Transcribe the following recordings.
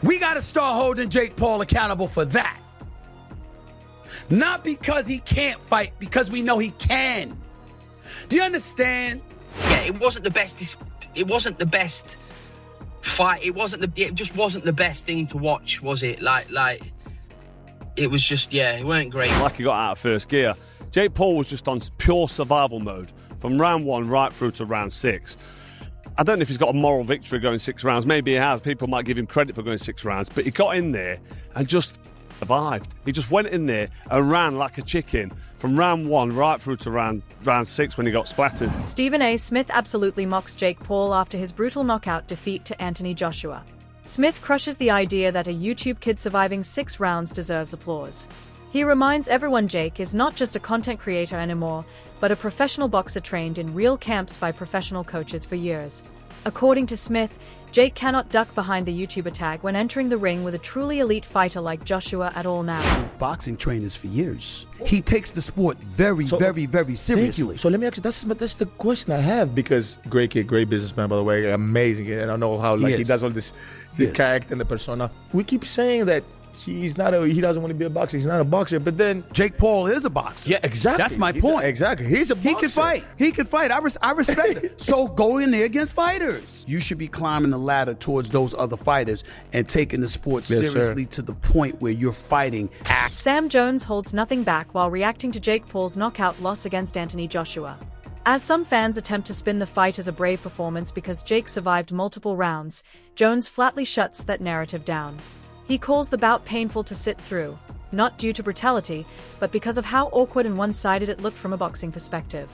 We got to start holding Jake Paul accountable for that. Not because he can't fight, because we know he can. Do you understand? Yeah, it wasn't the best. It wasn't the best fight. It just wasn't the best thing to watch, was it? Like, it was just, yeah, it weren't great. Like he got out of first gear. Jake Paul was just on pure survival mode from round 1 right through to round 6. I don't know if he's got a moral victory going 6 rounds. Maybe he has. People might give him credit for going 6 rounds. But he got in there and just survived. He just went in there and ran like a chicken from round 1 right through to round 6 when he got splattered. Stephen A. Smith absolutely mocks Jake Paul after his brutal knockout defeat to Anthony Joshua. Smith crushes the idea that a YouTube kid surviving 6 rounds deserves applause. He reminds everyone Jake is not just a content creator anymore, but a professional boxer trained in real camps by professional coaches for years. According to Smith, Jake cannot duck behind the YouTuber tag when entering the ring with a truly elite fighter like Joshua at all now. Boxing trainers for years. He takes the sport very seriously. Thank you. So let me ask you, that's the question I have, because great kid, great businessman, by the way, amazing. And I know how he does all this, the character and the persona. We keep saying that he doesn't want to be a boxer. He's not a boxer, but then Jake Paul is a boxer. Yeah, exactly. That's my point. Exactly. He's a boxer. He can fight. I respect it. So go in there against fighters. You should be climbing the ladder towards those other fighters and taking the sport seriously to the point where you're fighting. Sam Jones holds nothing back while reacting to Jake Paul's knockout loss against Anthony Joshua. As some fans attempt to spin the fight as a brave performance because Jake survived multiple rounds, Jones flatly shuts that narrative down. He calls the bout painful to sit through, not due to brutality, but because of how awkward and one-sided it looked from a boxing perspective.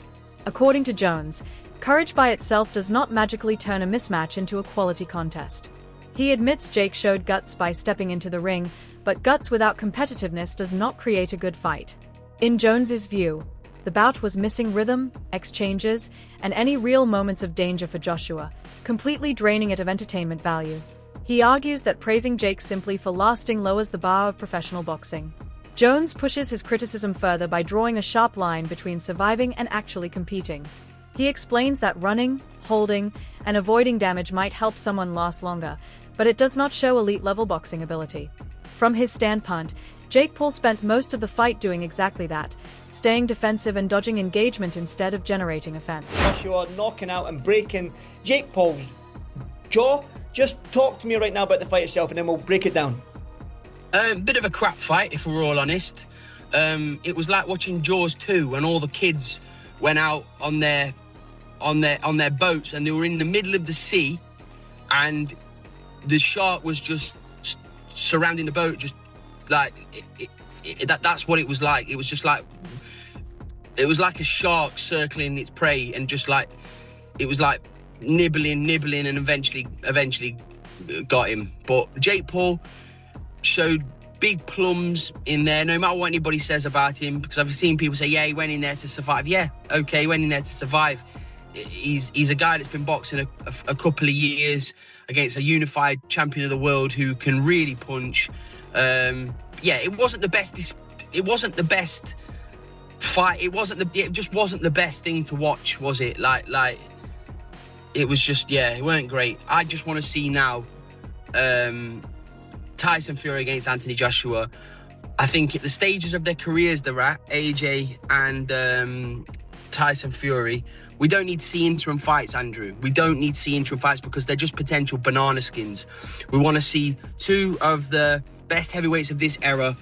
According to Jones, courage by itself does not magically turn a mismatch into a quality contest. He admits Jake showed guts by stepping into the ring, but guts without competitiveness does not create a good fight. In Jones's view, the bout was missing rhythm, exchanges, and any real moments of danger for Joshua, completely draining it of entertainment value. He argues that praising Jake simply for lasting lowers the bar of professional boxing. Jones pushes his criticism further by drawing a sharp line between surviving and actually competing. He explains that running, holding, and avoiding damage might help someone last longer, but it does not show elite-level boxing ability. From his standpoint, Jake Paul spent most of the fight doing exactly that, staying defensive and dodging engagement instead of generating offense. Joshua knocking out and breaking Jake Paul's jaw. Just talk to me right now about the fight itself and then we'll break it down. Bit of a crap fight, if we're all honest. It was like watching Jaws 2 when all the kids went out on their boats and they were in the middle of the sea and the shark was just surrounding the boat, just like that's what it was like. It was just like a shark circling its prey and just like it was like nibbling and eventually got him. But Jake Paul showed big plums in there, no matter what anybody says about him, because I've seen people say, yeah, he went in there to survive. Yeah, okay, he went in there to survive. He's a guy that's been boxing a couple of years against a unified champion of the world who can really punch. It wasn't the best fight. It just wasn't the best thing to watch, was it? Like it was just, it weren't great. I just want to see now Tyson Fury against Anthony Joshua. I think at the stages of their careers they're at, AJ and Tyson Fury, we don't need to see interim fights, Andrew. We don't need to see interim fights because they're just potential banana skins. We want to see two of the best heavyweights of this era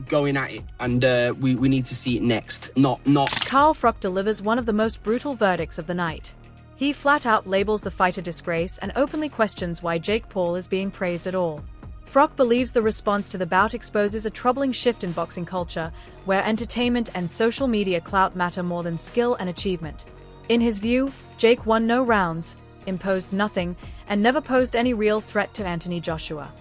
going at it, and we need to see it next, not. Carl Froch delivers one of the most brutal verdicts of the night. He flat out labels the fight a disgrace and openly questions why Jake Paul is being praised at all. Froch believes the response to the bout exposes a troubling shift in boxing culture, where entertainment and social media clout matter more than skill and achievement. In his view, Jake won no rounds, imposed nothing, and never posed any real threat to Anthony Joshua.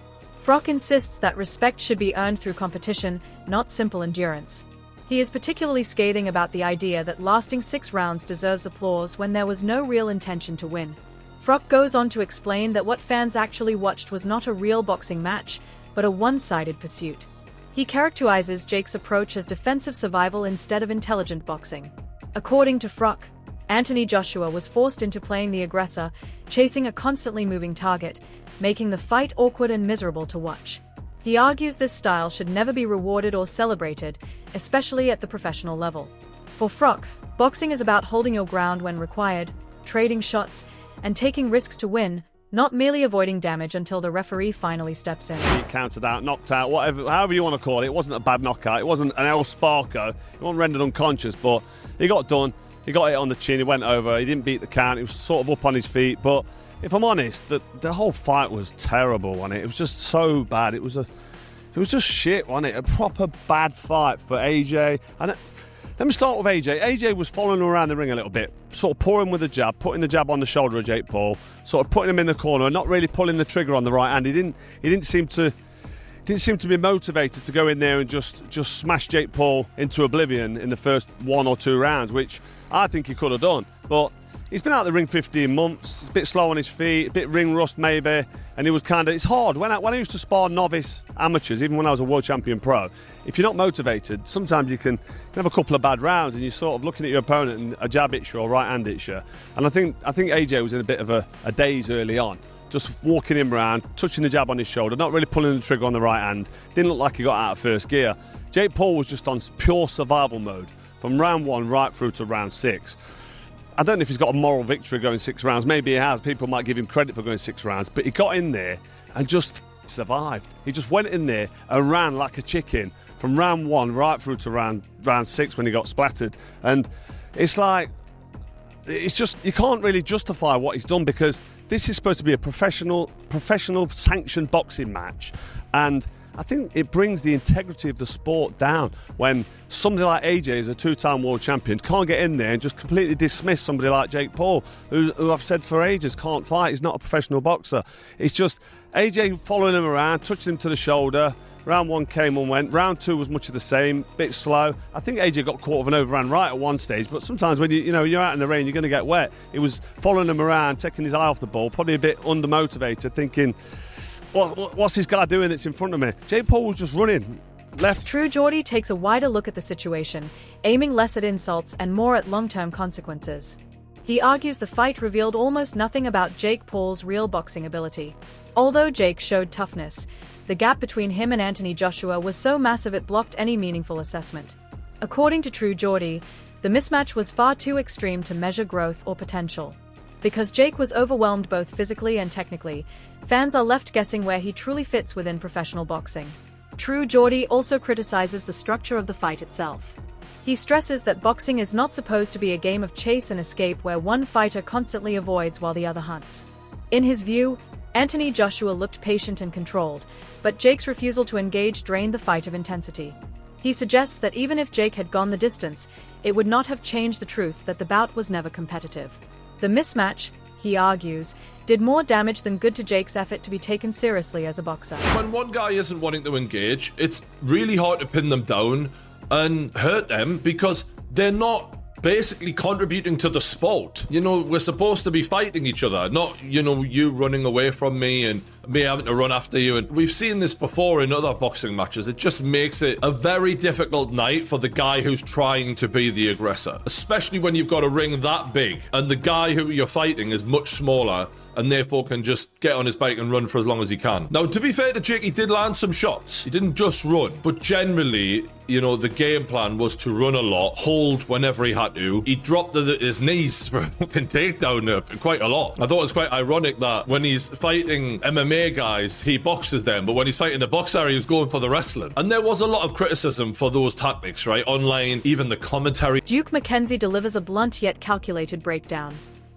Froch insists that respect should be earned through competition, not simple endurance. He is particularly scathing about the idea that lasting 6 rounds deserves applause when there was no real intention to win. Froch goes on to explain that what fans actually watched was not a real boxing match, but a one-sided pursuit. He characterizes Jake's approach as defensive survival instead of intelligent boxing. According to Froch, Anthony Joshua was forced into playing the aggressor, chasing a constantly moving target, making the fight awkward and miserable to watch. He argues this style should never be rewarded or celebrated, especially at the professional level. For Froch, boxing is about holding your ground when required, trading shots, and taking risks to win, not merely avoiding damage until the referee finally steps in. He counted out, knocked out, whatever, however you want to call it. It wasn't a bad knockout. It wasn't an El Sparko. He wasn't rendered unconscious, but he got done. He got it on the chin. He went over. He didn't beat the count. He was sort of up on his feet. But if I'm honest, the whole fight was terrible, wasn't it? It was just so bad. It was just shit, wasn't it? A proper bad fight for AJ. And let me start with AJ. AJ was following him around the ring a little bit, sort of pouring with the jab, putting the jab on the shoulder of Jake Paul, sort of putting him in the corner, not really pulling the trigger on the right hand. He didn't seem to be motivated to go in there and just smash Jake Paul into oblivion in the first 1 or 2 rounds, which I think he could have done. But he's been out the ring 15 months, a bit slow on his feet, a bit ring rust maybe, and it's hard. When I used to spar novice amateurs, even when I was a world champion pro, if you're not motivated, sometimes you can have a couple of bad rounds and you're sort of looking at your opponent and a jab hits you or right hand hits you. And I think AJ was in a bit of a daze early on, just walking him around, touching the jab on his shoulder, not really pulling the trigger on the right hand. Didn't look like he got out of first gear. Jake Paul was just on pure survival mode from round 1 right through to round 6. I don't know if he's got a moral victory going 6 rounds. Maybe he has. People might give him credit for going 6 rounds. But he got in there and just survived. He just went in there and ran like a chicken from round 1 right through to round 6 when he got splattered. And it's like, you can't really justify what he's done, because this is supposed to be a professional sanctioned boxing match. And I think it brings the integrity of the sport down when somebody like AJ, as a 2-time world champion, can't get in there and just completely dismiss somebody like Jake Paul, who I've said for ages can't fight. He's not a professional boxer. It's just AJ following him around, touching him to the shoulder. Round 1 came and went. Round 2 was much of the same, bit slow. I think AJ got caught with an overhand right at one stage, but sometimes when you're out in the rain, you're going to get wet. He was following him around, taking his eye off the ball, probably a bit undermotivated, thinking, what's this guy doing that's in front of me? Jake Paul was just running left. True Geordie takes a wider look at the situation, aiming less at insults and more at long-term consequences. He argues the fight revealed almost nothing about Jake Paul's real boxing ability. Although Jake showed toughness, the gap between him and Anthony Joshua was so massive it blocked any meaningful assessment. According to True Geordie, the mismatch was far too extreme to measure growth or potential. Because Jake was overwhelmed both physically and technically, fans are left guessing where he truly fits within professional boxing. True Geordie also criticizes the structure of the fight itself. He stresses that boxing is not supposed to be a game of chase and escape where one fighter constantly avoids while the other hunts. In his view, Anthony Joshua looked patient and controlled, but Jake's refusal to engage drained the fight of intensity. He suggests that even if Jake had gone the distance, it would not have changed the truth that the bout was never competitive. The mismatch, he argues, did more damage than good to Jake's effort to be taken seriously as a boxer. When one guy isn't wanting to engage, it's really hard to pin them down and hurt them because they're not basically contributing to the sport. We're supposed to be fighting each other, not, you running away from me and me having to run after you. And we've seen this before in other boxing matches. It just makes it a very difficult night for the guy who's trying to be the aggressor, especially when you've got a ring that big and the guy who you're fighting is much smaller and therefore can just get on his bike and run for as long as he can. Now, to be fair to Jake, he did land some shots. He didn't just run, but generally, the game plan was to run a lot, hold whenever he had to. He dropped his knees for a fucking takedown there quite a lot. I thought it was quite ironic that when he's fighting MMA guys, he boxes them, but when he's fighting the boxer, he was going for the wrestling. And there was a lot of criticism for those tactics, right? Online, even the commentary. Duke McKenzie delivers a blunt yet calculated breakdown.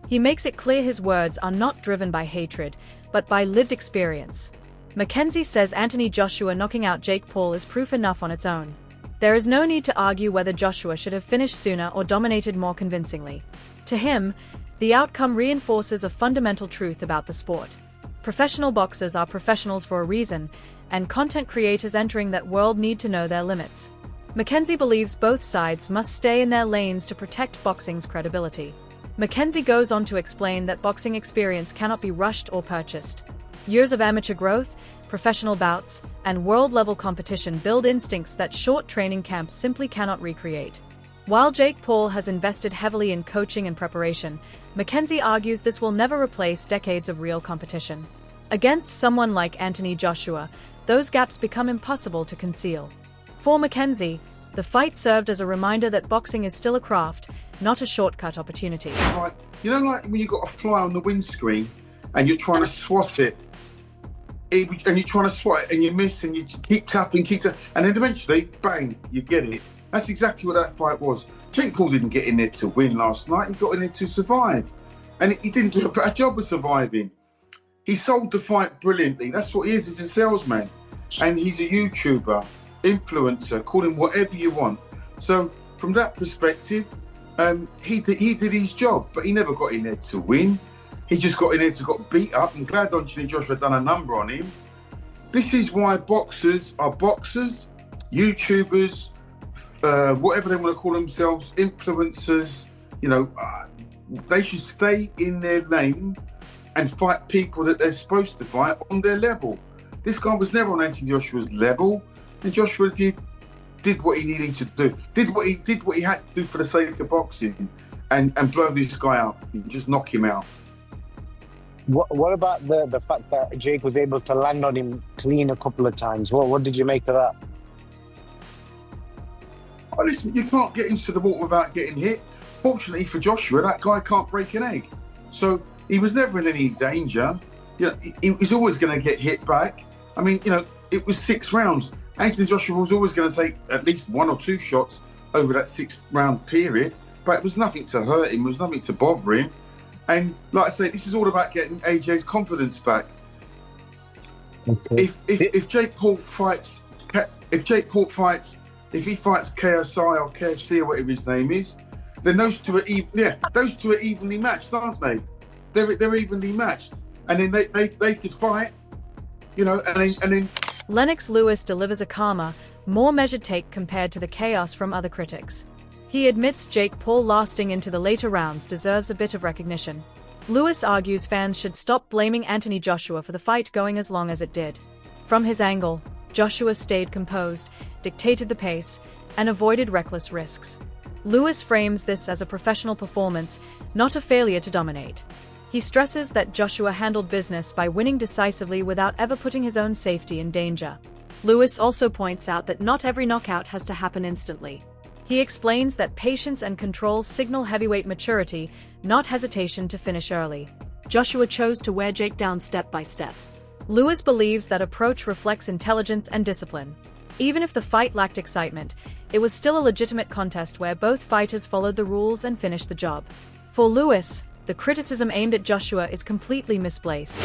He makes it clear his words are not driven by hatred, but by lived experience. McKenzie says Anthony Joshua knocking out Jake Paul is proof enough on its own. There is no need to argue whether Joshua should have finished sooner or dominated more convincingly. To him, the outcome reinforces a fundamental truth about the sport. Professional boxers are professionals for a reason, and content creators entering that world need to know their limits. McKenzie believes both sides must stay in their lanes to protect boxing's credibility. McKenzie goes on to explain that boxing experience cannot be rushed or purchased. Years of amateur growth, professional bouts, and world-level competition build instincts that short training camps simply cannot recreate. While Jake Paul has invested heavily in coaching and preparation, McKenzie argues this will never replace decades of real competition. Against someone like Anthony Joshua, those gaps become impossible to conceal. For Mackenzie, the fight served as a reminder that boxing is still a craft, not a shortcut opportunity. Like, you know, like when you've got a fly on the windscreen and you're trying to swat it, and you're trying to swat it and you miss and you keep tapping, and then eventually, bang, you get it. That's exactly what that fight was. Jake Paul didn't get in there to win last night. He got in there to survive. And he didn't do a better job of surviving. He sold the fight brilliantly. That's what he is. He's a salesman. And he's a YouTuber, influencer, call him whatever you want. So from that perspective, he did his job, but he never got in there to win. He just got in there to got beat up. I'm glad Anthony Joshua done a number on him. This is why boxers are boxers, YouTubers, whatever they want to call themselves, influencers. You know, they should stay in their lane and fight people that they're supposed to fight on their level. This guy was never on Anthony Joshua's level, and Joshua did what he needed to do, did what he had to do for the sake of boxing, and blow this guy up and just knock him out. What about the fact that Jake was able to land on him clean a couple of times? What did you make of that? Oh, listen, you can't get into the water without getting hit. Fortunately for Joshua, that guy can't break an egg. So he was never in any danger. You know, he's always going to get hit back. I mean, you know, it was 6 rounds. Anthony Joshua was always going to take at least 1 or 2 shots over that 6-round period, but it was nothing to hurt him. It was nothing to bother him. And like I say, this is all about getting AJ's confidence back. Okay. If Jake Paul fights, if he fights KSI or KFC or whatever his name is, then those two are evenly matched, aren't they? They're evenly matched, and then they could fight, you know, and then. Lennox Lewis delivers a calmer, more measured take compared to the chaos from other critics. He admits Jake Paul lasting into the later rounds deserves a bit of recognition. Lewis argues fans should stop blaming Anthony Joshua for the fight going as long as it did. From his angle, Joshua stayed composed, dictated the pace, and avoided reckless risks. Lewis frames this as a professional performance, not a failure to dominate. He stresses that Joshua handled business by winning decisively without ever putting his own safety in danger. Lewis also points out that not every knockout has to happen instantly. He explains that patience and control signal heavyweight maturity, not hesitation to finish early. Joshua chose to wear Jake down step by step. Lewis believes that approach reflects intelligence and discipline. Even if the fight lacked excitement, it was still a legitimate contest where both fighters followed the rules and finished the job. For Lewis, the criticism aimed at Joshua is completely misplaced.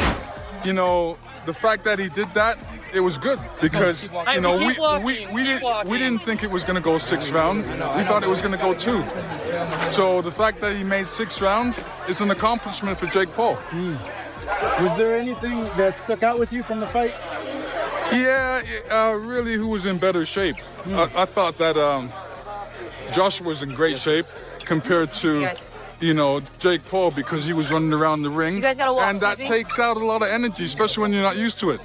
You know, the fact that he did that, it was good because, you know, we didn't think it was going to go 6 rounds. We thought it was going to go 2. So the fact that he made 6 rounds is an accomplishment for Jake Paul. Was there anything that stuck out with you from the fight? Yeah, really, who was in better shape? I thought that Joshua was in great shape compared to, you know, Jake Paul, because he was running around the ring. You guys gotta walk, and that takes out a lot of energy, especially when you're not used to it.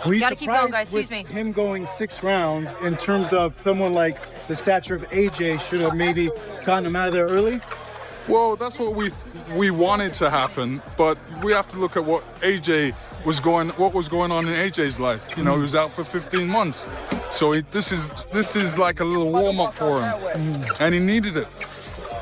We gotta keep going, guys. Excuse me. Him going 6 rounds in terms of someone like the stature of AJ should have maybe gotten him out of there early? Well, that's what we wanted to happen, but we have to look at what was going on in AJ's life. You know, he was out for 15 months, so this is like a little warm up for him, and he needed it.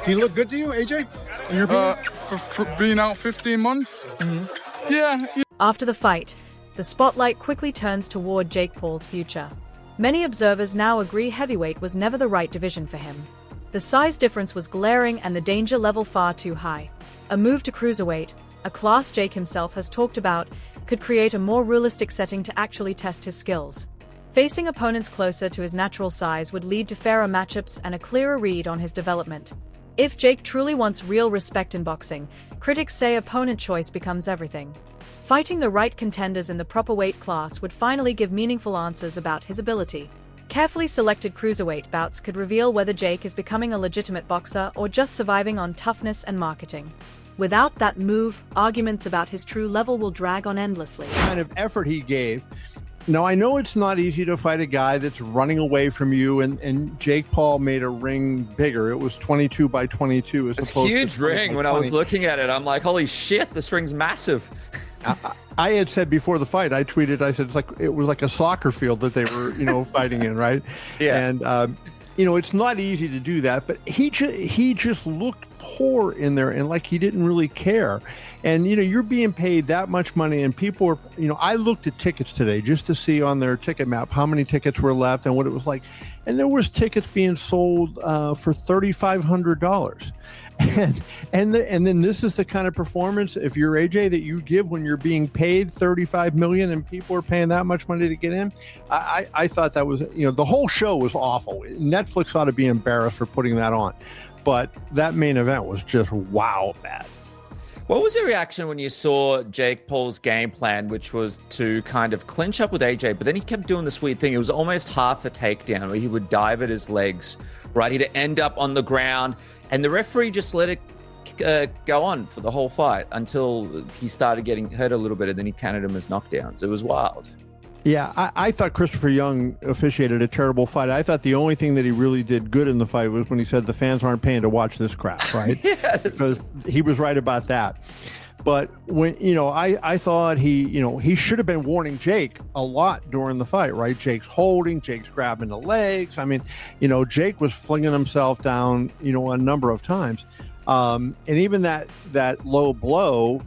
Do you look good to you, AJ? In your for being out 15 months? Mm-hmm. Yeah. After the fight, the spotlight quickly turns toward Jake Paul's future. Many observers now agree heavyweight was never the right division for him. The size difference was glaring and the danger level far too high. A move to cruiserweight, a class Jake himself has talked about, could create a more realistic setting to actually test his skills. Facing opponents closer to his natural size would lead to fairer matchups and a clearer read on his development. If Jake truly wants real respect in boxing, critics say opponent choice becomes everything. Fighting the right contenders in the proper weight class would finally give meaningful answers about his ability. Carefully selected cruiserweight bouts could reveal whether Jake is becoming a legitimate boxer or just surviving on toughness and marketing. Without that move, arguments about his true level will drag on endlessly. Kind of effort he gave. Now, I know it's not easy to fight a guy that's running away from you, and Jake Paul made a ring bigger. It was 22 by 22 as it's opposed to huge ring. When I was looking at it, I'm like, holy shit, this ring's massive. I had said before the fight, I tweeted, I said it was like a soccer field that they were, fighting in, right? Yeah. And it's not easy to do that, but he just looked poor in there, and like he didn't really care. And you're being paid that much money, and people are, I looked at tickets today just to see on their ticket map how many tickets were left and what it was like, and there was tickets being sold for $3,500. And then this is the kind of performance, if you're AJ, that you give when you're being paid $35 million and people are paying that much money to get in. I thought that was, the whole show was awful. Netflix ought to be embarrassed for putting that on, but that main event was just wow bad. What was your reaction when you saw Jake Paul's game plan, which was to kind of clinch up with AJ, but then he kept doing this weird thing. It was almost half a takedown where he would dive at his legs, right? He'd end up on the ground, and the referee just let it go on for the whole fight until he started getting hurt a little bit, and then he counted him as knockdowns. It was wild. Yeah, I thought Christopher Young officiated a terrible fight. I thought the only thing that he really did good in the fight was when he said the fans aren't paying to watch this crap, right? Yes. Because he was right about that. But when, I thought he should have been warning Jake a lot during the fight, right? Jake's holding, Jake's grabbing the legs. I mean, Jake was flinging himself down, a number of times. And even that low blow,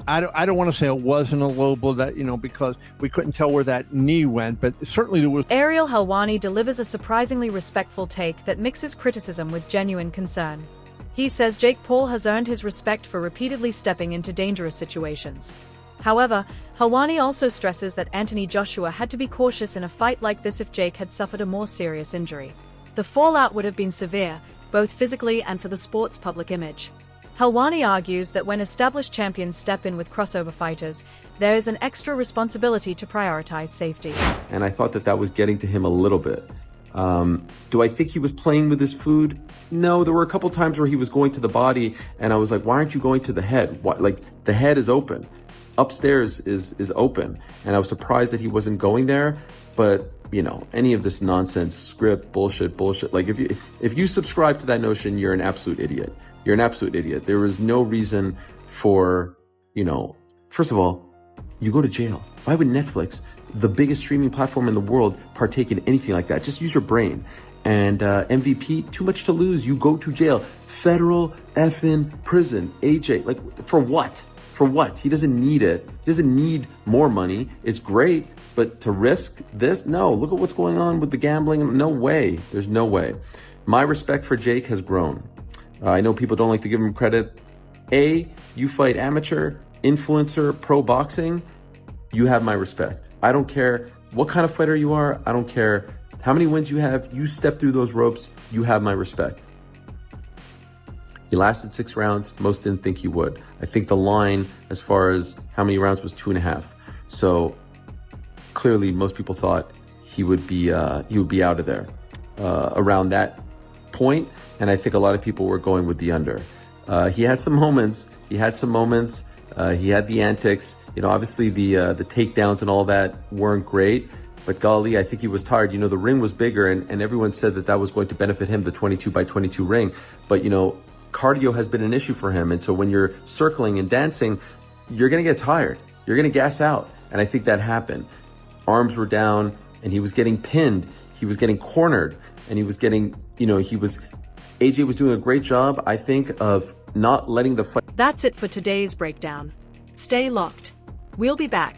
I don't want to say it wasn't a low blow, that because we couldn't tell where that knee went, but certainly there was. Ariel Helwani delivers a surprisingly respectful take that mixes criticism with genuine concern. He says Jake Paul has earned his respect for repeatedly stepping into dangerous situations. However, Helwani also stresses that Anthony Joshua had to be cautious in a fight like this if Jake had suffered a more serious injury. The fallout would have been severe, both physically and for the sport's public image. Helwani argues that when established champions step in with crossover fighters, there is an extra responsibility to prioritize safety. And I thought that was getting to him a little bit. Do I think he was playing with his food? No, there were a couple times where he was going to the body, and I was like, why aren't you going to the head? Why? Like, the head is open. Upstairs is open. And I was surprised that he wasn't going there. But, any of this nonsense, script, bullshit. Like, if you subscribe to that notion, you're an absolute idiot. You're an absolute idiot. There is no reason for, first of all, you go to jail. Why would Netflix, the biggest streaming platform in the world, partake in anything like that? Just use your brain. And MVP, too much to lose. You go to jail. Federal effing prison. AJ, like, for what? For what? He doesn't need it. He doesn't need more money. It's great, but to risk this? No, look at what's going on with the gambling. No way. There's no way. My respect for Jake has grown. I know people don't like to give him credit. You fight amateur, influencer, pro boxing. You have my respect. I don't care what kind of fighter you are. I don't care how many wins you have. You step through those ropes. You have my respect. He lasted 6 rounds. Most didn't think he would. I think the line as far as how many rounds was 2.5. So clearly most people thought he would be out of there around that point. And I think a lot of people were going with the under. He had some moments. He had the antics. Obviously the takedowns and all that weren't great. But golly, I think he was tired. The ring was bigger, and everyone said that was going to benefit him, the 22x22 ring. But, cardio has been an issue for him. And so when you're circling and dancing, you're going to get tired. You're going to gas out. And I think that happened. Arms were down, and he was getting pinned. He was getting cornered, and he was getting, AJ was doing a great job, I think, of not letting the fight. That's it for today's breakdown. Stay locked. We'll be back.